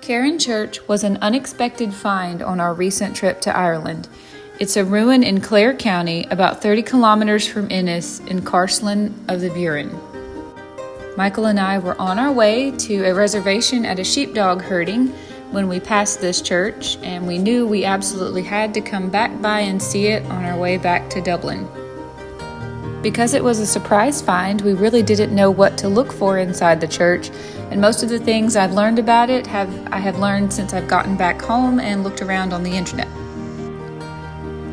Carran Church was an unexpected find on our recent trip to Ireland. It's a ruin in Clare County, about 30 kilometers from Ennis in Carslan of the Burin. Michael and I were on our way to a reservation at a sheepdog herding when we passed this church, and we knew we absolutely had to come back by and see it on our way back to Dublin. Because it was a surprise find, we really didn't know what to look for inside the church, and most of the things I've learned about it I have learned since I've gotten back home and looked around on the internet.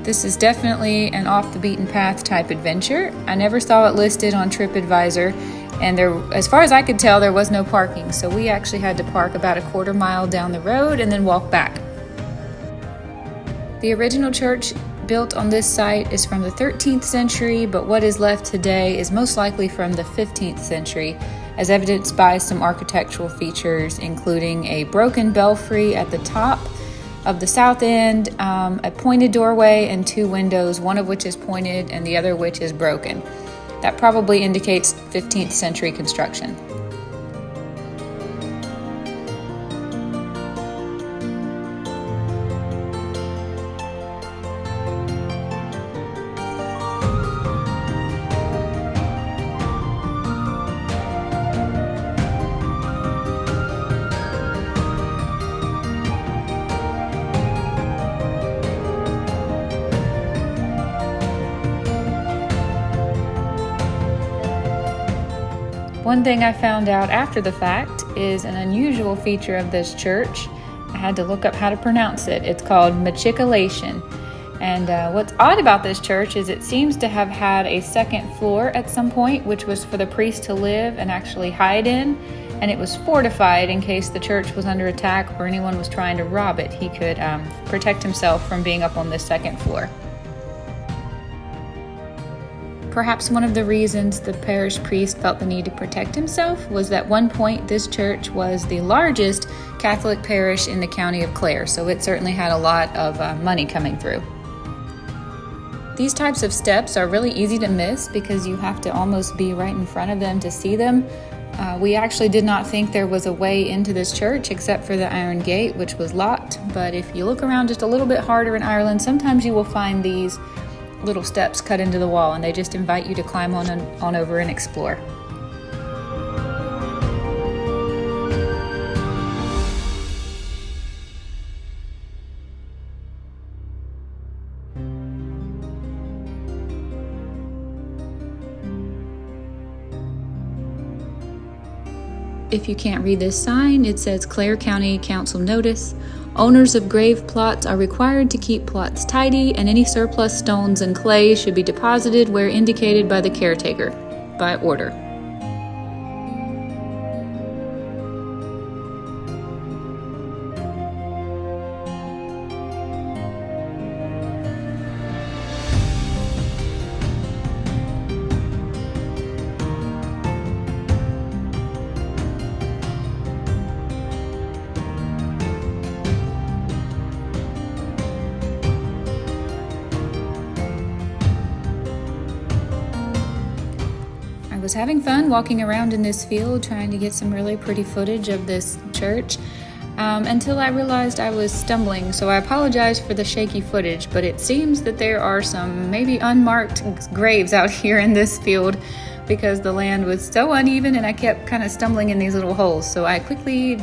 This is definitely an off-the-beaten-path type adventure. I never saw it listed on TripAdvisor, and as far as I could tell, there was no parking, so we actually had to park about a quarter mile down the road and then walk back. The original church built on this site is from the 13th century, but what is left today is most likely from the 15th century, as evidenced by some architectural features, including a broken belfry at the top of the south end, a pointed doorway, and two windows, one of which is pointed and the other which is broken. That probably indicates 15th century construction. One thing I found out after the fact is an unusual feature of this church. I had to look up how to pronounce it. It's called matriculation. And what's odd about this church is it seems to have had a second floor at some point, which was for the priest to live and actually hide in. And it was fortified in case the church was under attack or anyone was trying to rob it. He could protect himself from being up on this second floor. Perhaps one of the reasons the parish priest felt the need to protect himself was that at one point this church was the largest Catholic parish in the county of Clare, so it certainly had a lot of money coming through. These types of steps are really easy to miss because you have to almost be right in front of them to see them. We actually did not think there was a way into this church except for the iron gate, which was locked, but if you look around just a little bit harder in Ireland, sometimes you will find these little steps cut into the wall, and they just invite you to climb on over and explore. If you can't read this sign, it says Clare County Council Notice. Owners of grave plots are required to keep plots tidy, and any surplus stones and clay should be deposited where indicated by the caretaker, by order. I was having fun walking around in this field trying to get some really pretty footage of this church until I realized I was stumbling, so I apologize for the shaky footage, but it seems that there are some maybe unmarked graves out here in this field because the land was so uneven and I kept kind of stumbling in these little holes. So I quickly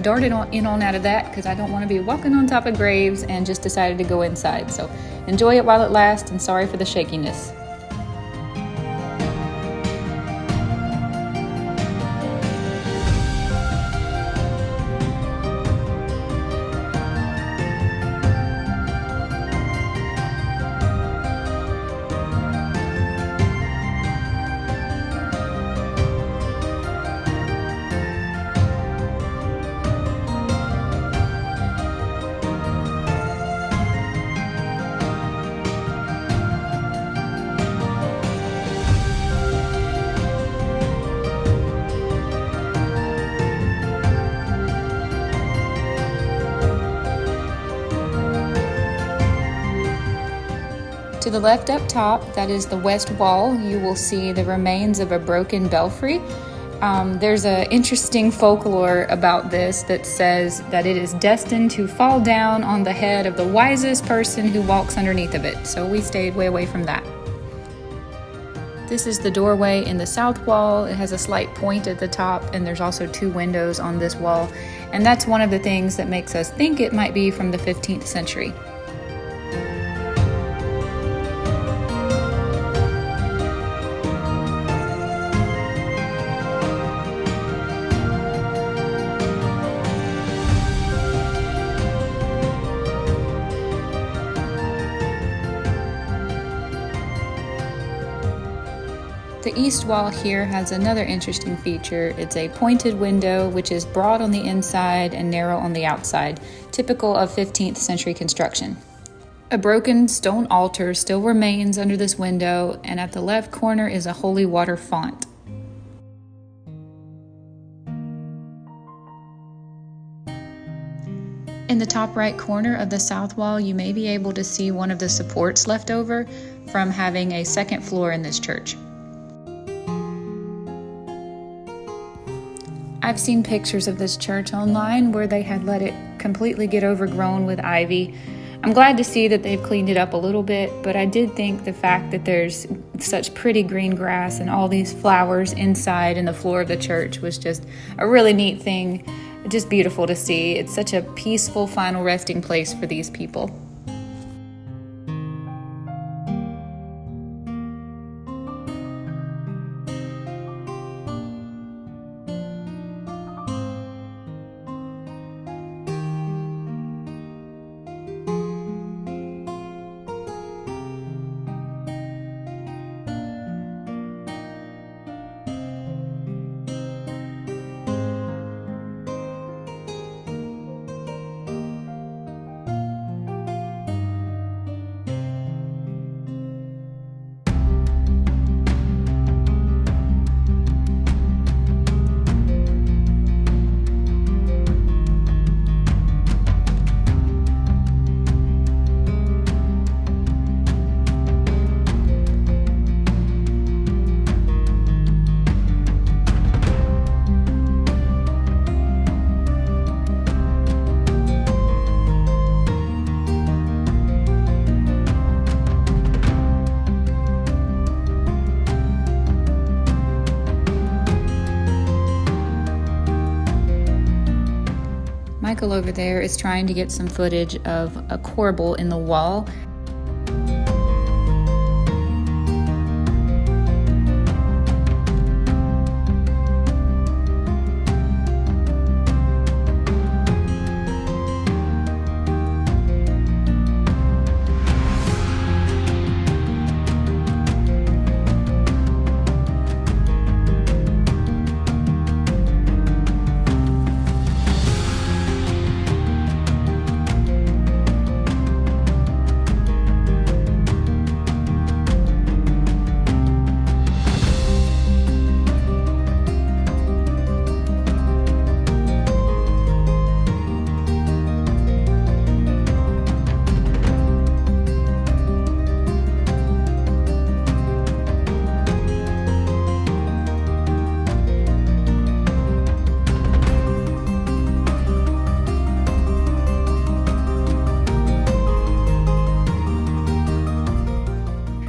darted on out of that because I don't want to be walking on top of graves, and just decided to go inside. So enjoy it while it lasts, and sorry for the shakiness. To the left up top, that is the west wall, you will see the remains of a broken belfry. There's an interesting folklore about this that says that it is destined to fall down on the head of the wisest person who walks underneath of it, so we stayed way away from that. This is the doorway in the south wall. It has a slight point at the top, and there's also 2 windows on this wall, and that's one of the things that makes us think it might be from the 15th century. The east wall here has another interesting feature. It's a pointed window which is broad on the inside and narrow on the outside, typical of 15th century construction. A broken stone altar still remains under this window, and at the left corner is a holy water font. In the top right corner of the south wall, you may be able to see one of the supports left over from having a second floor in this church. I've seen pictures of this church online where they had let it completely get overgrown with ivy. I'm glad to see that they've cleaned it up a little bit, but I did think the fact that there's such pretty green grass and all these flowers inside and the floor of the church was just a really neat thing. Just beautiful to see. It's such a peaceful final resting place for these people. Michael over there is trying to get some footage of a corbel in the wall.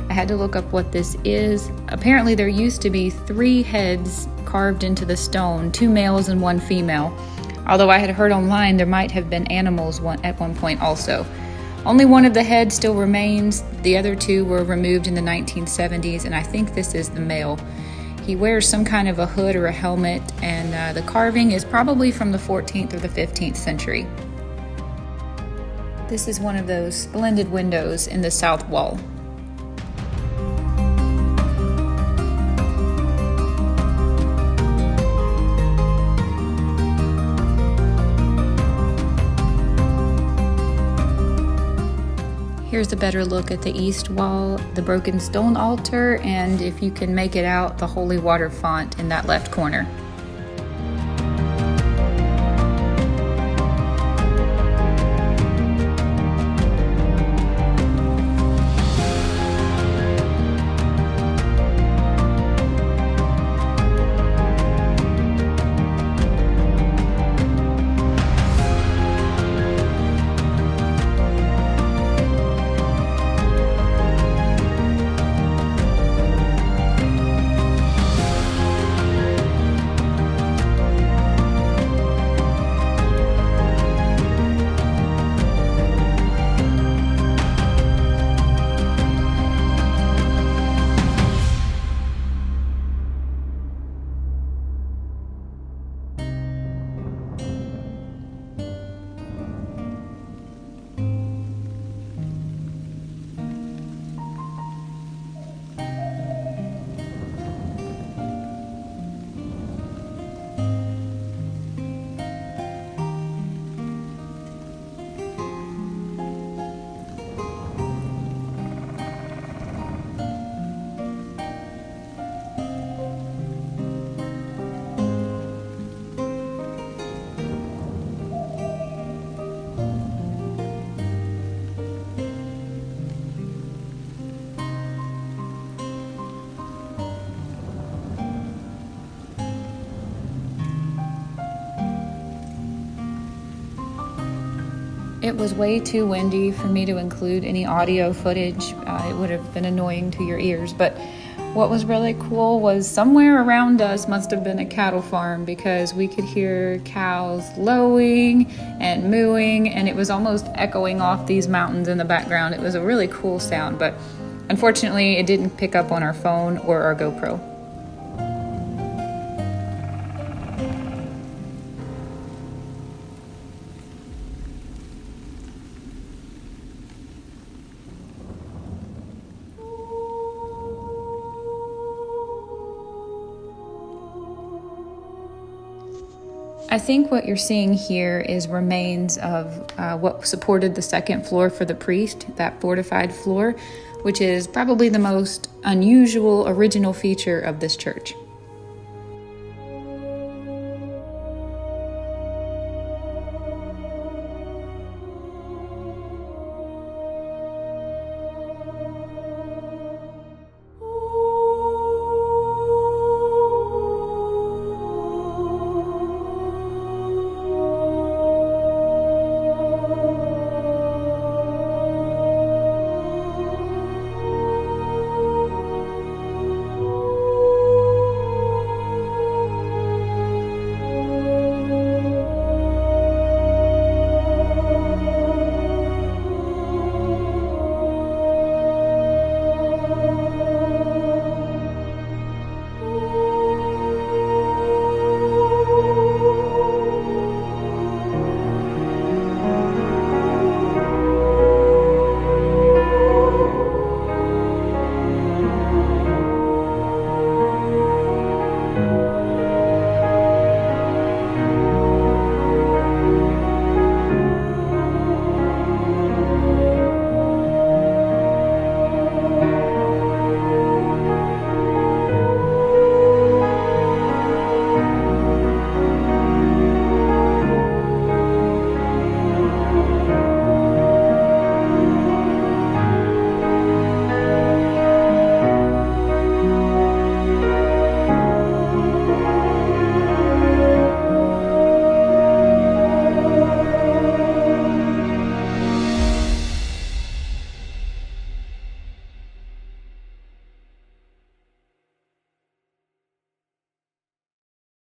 I had to look up what this is. Apparently there used to be 3 heads carved into the stone, 2 males and 1 female. Although I had heard online there might have been animals at one point also. Only one of the heads still remains. The other 2 were removed in the 1970s, and I think this is the male. He wears some kind of a hood or a helmet, and the carving is probably from the 14th or the 15th century. This is one of those splendid windows in the south wall. Here's a better look at the east wall, the broken stone altar, and if you can make it out, the holy water font in that left corner. It was way too windy for me to include any audio footage. It would have been annoying to your ears, but what was really cool was somewhere around us must have been a cattle farm, because we could hear cows lowing and mooing, and it was almost echoing off these mountains in the background. It was a really cool sound, but unfortunately it didn't pick up on our phone or our GoPro. I think what you're seeing here is remains of what supported the second floor for the priest, that fortified floor, which is probably the most unusual original feature of this church.